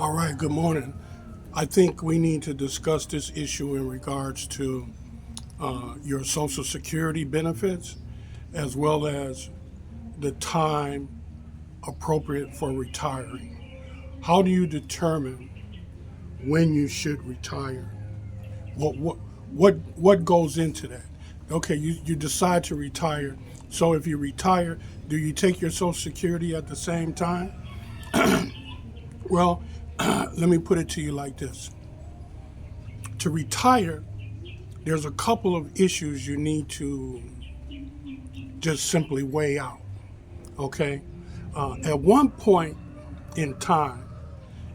All right, good morning. I think we need to discuss this issue in regards to your Social Security benefits as well as the time appropriate for retiring. How do you determine when you should retire? What what what goes into that? Okay, you decide to retire. So if you retire, do you take your Social Security at the same time? Well, let me put it to you like this. To retire, there's a couple of issues you need to just simply weigh out. Okay, at one point in time,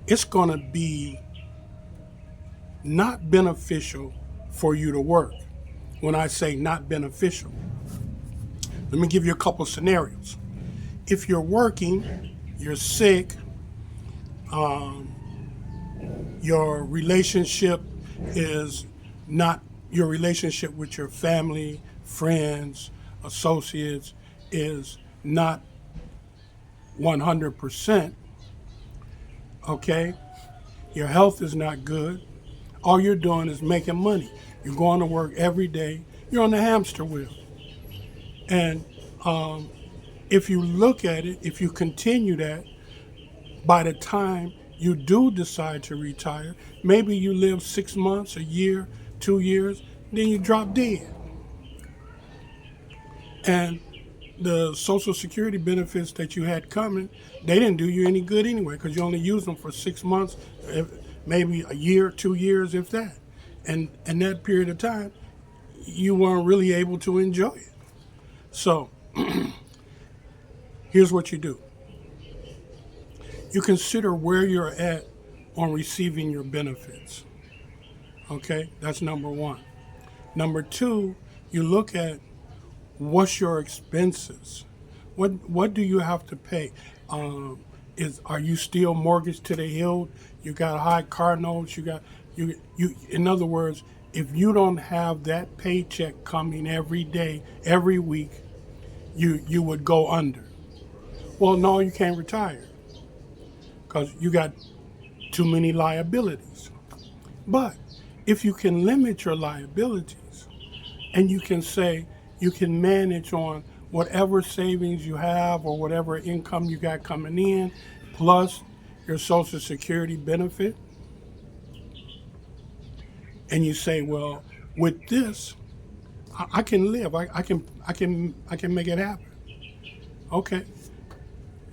it's going to be not beneficial for you to work. When I say not beneficial, let me give you a couple of scenarios. If you're working, you're sick, your relationship is not your relationship with your family, friends, associates is not 100%, okay? Your health is not good. All you're doing is making money. You're going to work every day. You're on the hamster wheel. And if you look at it, if you continue that, by the time you do decide to retire, maybe you live 6 months, a year, 2 years, then you drop dead. And the Social Security benefits that you had coming, they didn't do you any good anyway because you only use them for 6 months, maybe a year, 2 years, if that. And in that period of time, you weren't really able to enjoy it. So here's what you do. You consider where you're at on receiving your benefits. Okay, that's number one. Number two, you look at what's your expenses. What do you have to pay? Is Are you still mortgaged to the hill? You got high car notes. You got you. In other words, if you don't have that paycheck coming every day, every week, you would go under. Well, no, you can't retire because you got too many liabilities. But if you can limit your liabilities and you can say you can manage on whatever savings you have or whatever income you got coming in, plus your Social Security benefit, and you say, well, with this, I can live. I can make it happen. Okay.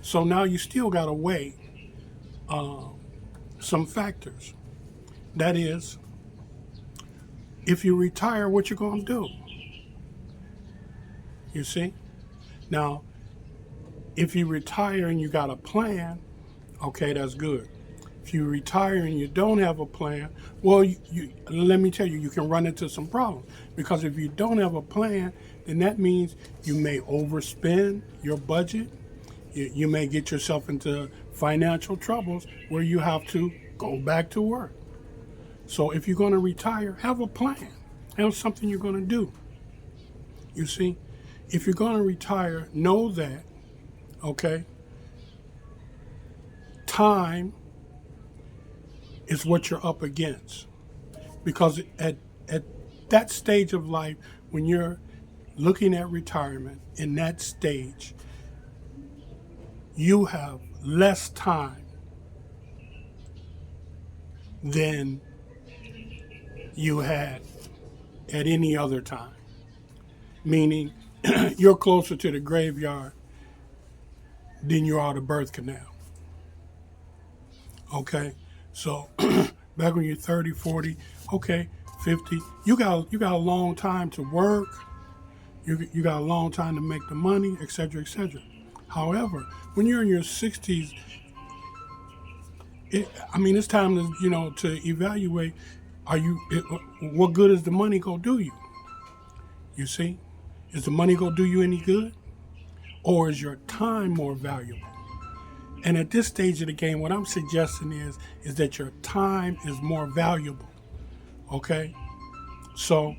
So now you still got to weigh some factors. That is, if you retire, what you gonna do? You see? Now, if you retire and you got a plan, okay, that's good. If you retire and you don't have a plan, well, let me tell you, you can run into some problems. Because if you don't have a plan, then that means you may overspend your budget. You may get yourself into financial troubles where you have to go back to work. So if you're going to retire, have a plan. Have something you're going to do. You see, if you're going to retire, know that, okay, time is what you're up against. Because at that stage of life, when you're looking at retirement, in that stage, you have less time than you had at any other time. Meaning, you're closer to the graveyard than you are the birth canal. Okay? So, back when you're 30, 40, okay, 50, you got a long time to work. You got a long time to make the money, etc., etc. However, when you're in your 60s, it's time to to evaluate. What good is the money gonna do you? You see, is the money gonna do you any good, or is your time more valuable? And at this stage of the game, what I'm suggesting is that your time is more valuable. Okay, so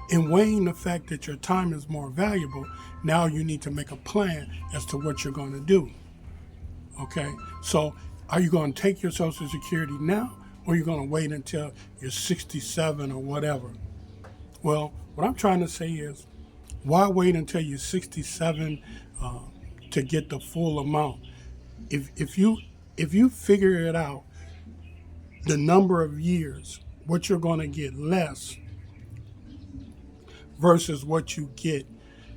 in weighing the fact that your time is more valuable, now you need to make a plan as to what you're going to do. Okay, so Are you going to take your Social Security now, or are you going to wait until you're 67 or whatever? Well, what I'm trying to say is, why wait until you're 67 to get the full amount? If you figure it out, the number of years, what you're going to get less versus what you get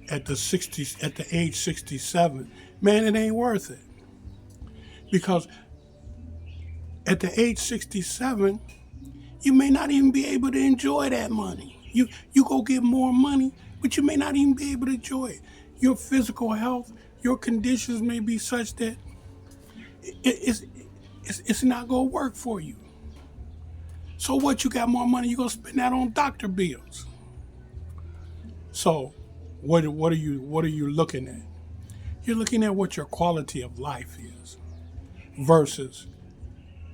at the age 67, man, it ain't worth it. Because at the age 67, you may not even be able to enjoy that money. You go get more money, but you may not even be able to enjoy it. Your physical health, your conditions may be such that it's not gonna work for you. So what? You got more money, you gonna spend that on doctor bills. So what are you looking at? You're looking at what your quality of life is versus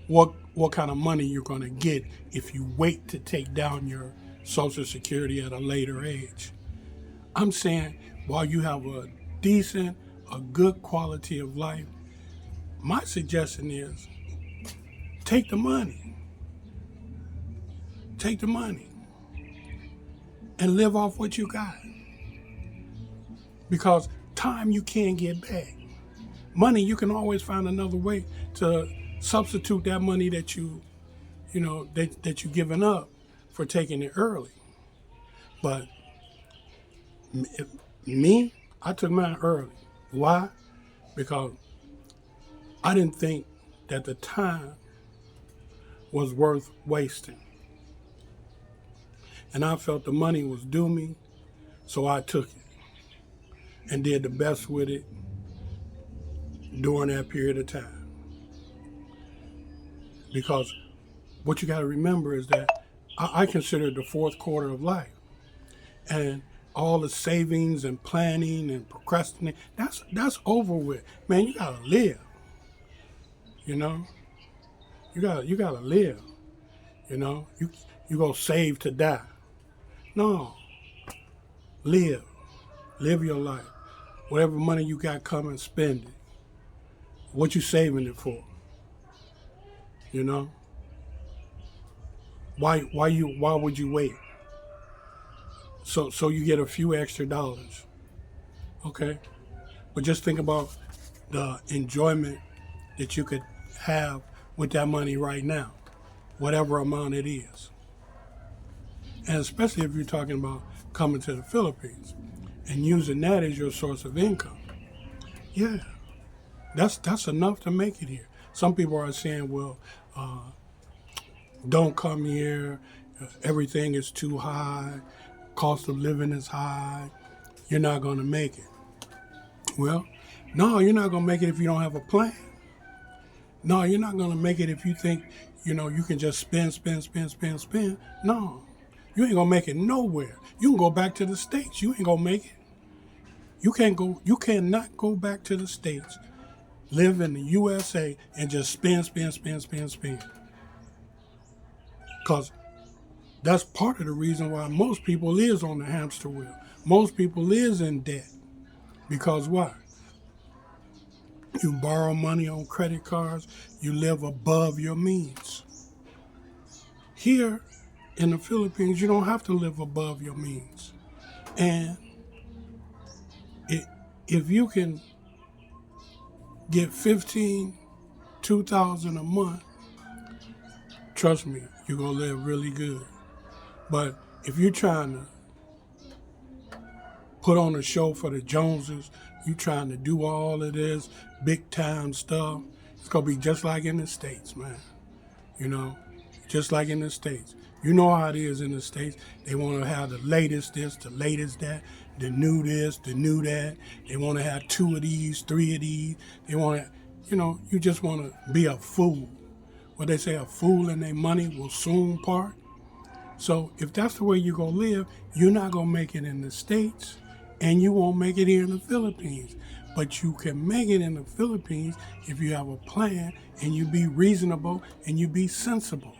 what kind of money you're going to get if you wait to take down your Social Security at a later age. I'm saying while you have a good quality of life, my suggestion is take the money. Take the money and live off what you got. Because time you can't get back. Money, you can always find another way to substitute that money that you've given up for taking it early. But me, I took mine early. Why? Because I didn't think that the time was worth wasting. And I felt the money was due me, so I took it and did the best with it during that period of time. Because what you got to remember is that I consider the fourth quarter of life. And all the savings and planning and procrastinating, that's over with. Man, you got to live. You know? You got to live. You know? You go save to die. No. Live. Live your life. Whatever money you got coming, spend it. What you saving it for? You know? Why would you wait? So you get a few extra dollars. Okay? But just think about the enjoyment that you could have with that money right now, whatever amount it is. And especially if you're talking about coming to the Philippines and using that as your source of income. Yeah, that's enough to make it here. Some people are saying, well, don't come here, everything is too high, cost of living is high, you're not going to make it. Well, no, you're not going to make it if you don't have a plan. No, you're not going to make it if you think, you can just spend. No, you ain't going to make it nowhere. You can go back to the States. You ain't going to make it. You cannot go back to the States, live in the USA, and just spend. Because that's part of the reason why most people is on the hamster wheel. Most people is in debt. Because why? You borrow money on credit cards. You live above your means. Here in the Philippines, you don't have to live above your means. And if you can get $2,000 a month, trust me, you're going to live really good. But if you're trying to put on a show for the Joneses, you trying to do all of this big time stuff, it's going to be just like in the States, man. Just like in the States. You know how it is in the States. They want to have the latest this, the latest that, the new this, the new that. They want to have 2 of these, 3 of these. They want to, you just want to be a fool. What they say, a fool and their money will soon part. So if that's the way you're going to live, you're not going to make it in the States, and you won't make it here in the Philippines. But you can make it in the Philippines if you have a plan and you be reasonable and you be sensible.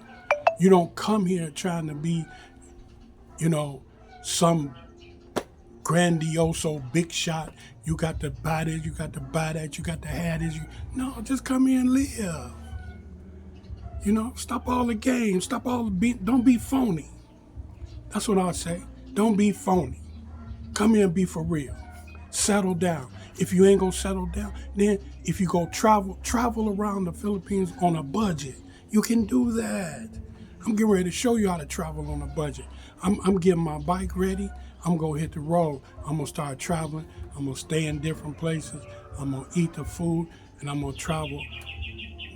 You don't come here trying to be, some grandioso big shot. You got to buy this, you got to buy that, you got to have this. No, just come here and live. You know, stop all the games, stop all the don't be phony. That's what I say. Don't be phony. Come here and be for real. Settle down. If you ain't gonna settle down, then if you go travel around the Philippines on a budget, you can do that. I'm getting ready to show you how to travel on a budget. I'm getting my bike ready. I'm gonna hit the road. I'm gonna start traveling. I'm gonna stay in different places. I'm gonna eat the food, and I'm gonna travel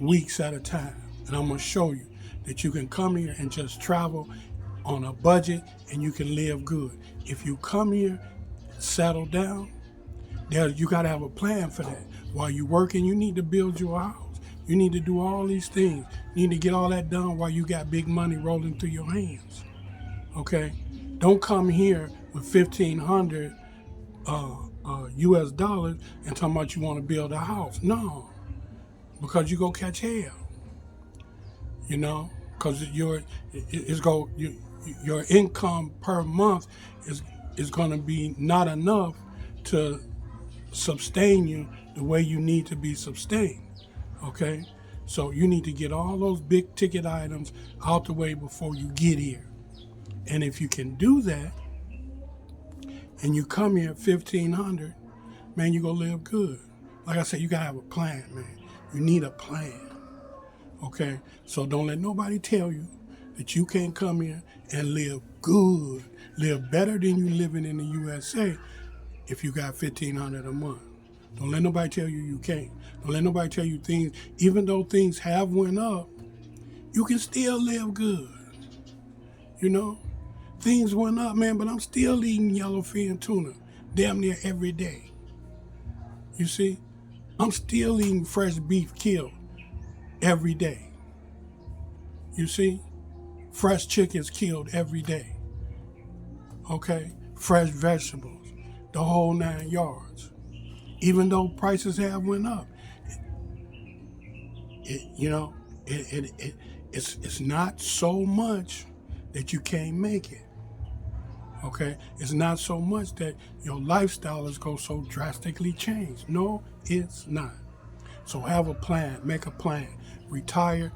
weeks at a time. And I'm gonna show you that you can come here and just travel on a budget and you can live good. If you come here, settle down, you gotta have a plan for that. While you're working, you need to build your house. You need to do all these things. You need to get all that done while you got big money rolling through your hands. Okay? Don't come here with 1,500 US dollars and talking about you want to build a house. No, because you go catch hell. You know, because your income per month is going to be not enough to sustain you the way you need to be sustained. Okay, so you need to get all those big ticket items out the way before you get here. And if you can do that, and you come here at 1,500, man, you gonna live good. Like I said, you gotta have a plan, man. You need a plan. Okay, so don't let nobody tell you that you can't come here and live good, live better than you living in the USA if you got 1,500 a month. Don't let nobody tell you you can't. Don't let nobody tell you things, even though things have went up, you can still live good. You know, things went up, man, but I'm still eating yellowfin tuna damn near every day. You see, I'm still eating fresh beef killed every day. You see, fresh chickens killed every day. Okay, fresh vegetables, the whole 9 yards. Even though prices have went up, it's not so much that you can't make it. Okay, it's not so much that your lifestyle is going to so drastically change. No, it's not. So have a plan, make a plan, retire.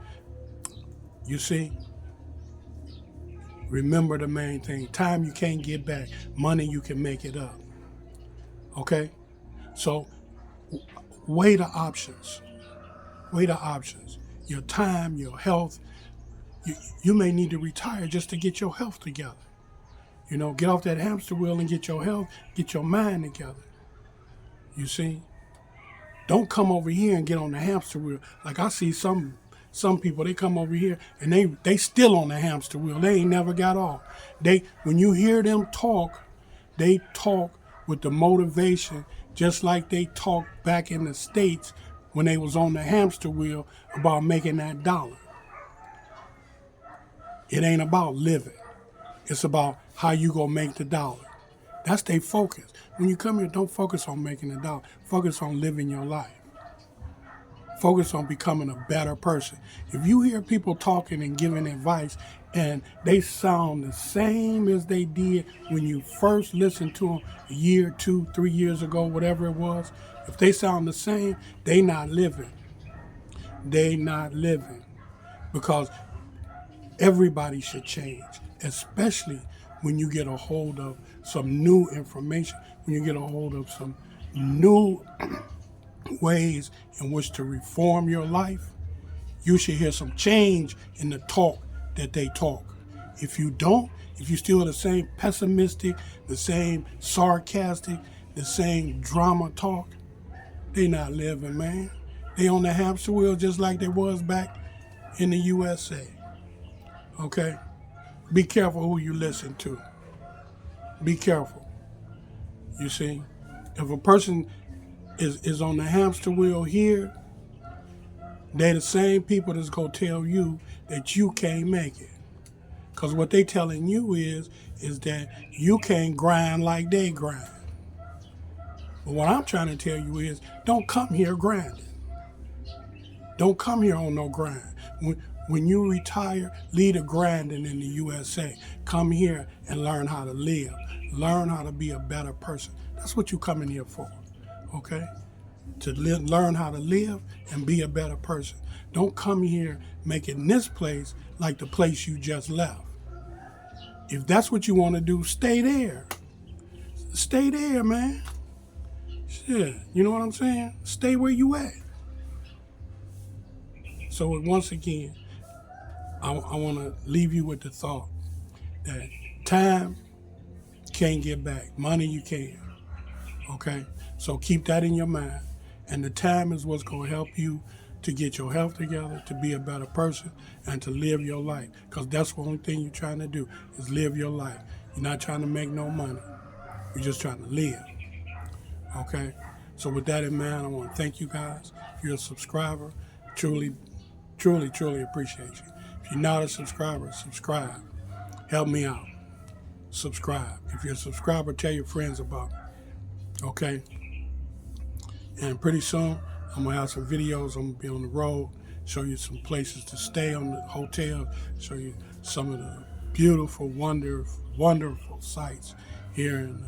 You see, remember the main thing. Time you can't get back. Money you can make it up. Okay? So weigh the options. Weigh the options. Your time, your health. You may need to retire just to get your health together. You know, get off that hamster wheel and get your health, get your mind together. You see? Don't come over here and get on the hamster wheel. Like I see some people, they come over here and they still on the hamster wheel. They ain't never got off. When you hear them talk, they talk with the motivation just like they talked back in the States when they was on the hamster wheel about making that dollar. It ain't about living. It's about how you gonna make the dollar. That's their focus. When you come here, don't focus on making a dollar. Focus on living your life. Focus on becoming a better person. If you hear people talking and giving advice and they sound the same as they did when you first listened to them a year, 2, 3 years ago, whatever it was, if they sound the same, they not living. They not living. Because everybody should change, especially when you get a hold of some new information, when you get a hold of some new ways in which to reform your life. You should hear some change in the talk that they talk. If you don't, if you still the same pessimistic, the same sarcastic, the same drama talk, they not living, man. They on the hamster wheel just like they was back in the USA. Okay? Be careful who you listen to. Be careful. You see? If a person is on the hamster wheel here, they're the same people that's going to tell you that you can't make it. Because what they telling you is that you can't grind like they grind. But what I'm trying to tell you is, don't come here grinding. Don't come here on no grind. When you retire, leave the grinding in the USA. Come here and learn how to live. Learn how to be a better person. That's what you coming here for, okay? To learn how to live and be a better person. Don't come here making this place like the place you just left. If that's what you want to do, stay there. Stay there, man. Shit, you know what I'm saying? Stay where you at. So once again, I want to leave you with the thought that time can't get back. Money you can. Okay? So keep that in your mind. And the time is what's going to help you to get your health together, to be a better person, and to live your life. Because that's the only thing you're trying to do is live your life. You're not trying to make no money. You're just trying to live. Okay? So with that in mind, I want to thank you guys. If you're a subscriber, truly, truly, truly appreciate you. If you're not a subscriber, subscribe. Help me out. Subscribe. If you're a subscriber, tell your friends about me. Okay? And pretty soon, I'm going to have some videos. I'm going to be on the road, show you some places to stay on the hotel, show you some of the beautiful, wonderful sights here in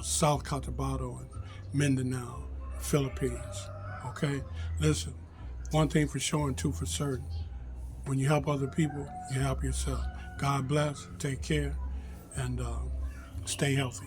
South Cotabato and Mindanao, Philippines. Okay? Listen, one thing for sure and two for certain. When you help other people, you help yourself. God bless. Take care. And stay healthy.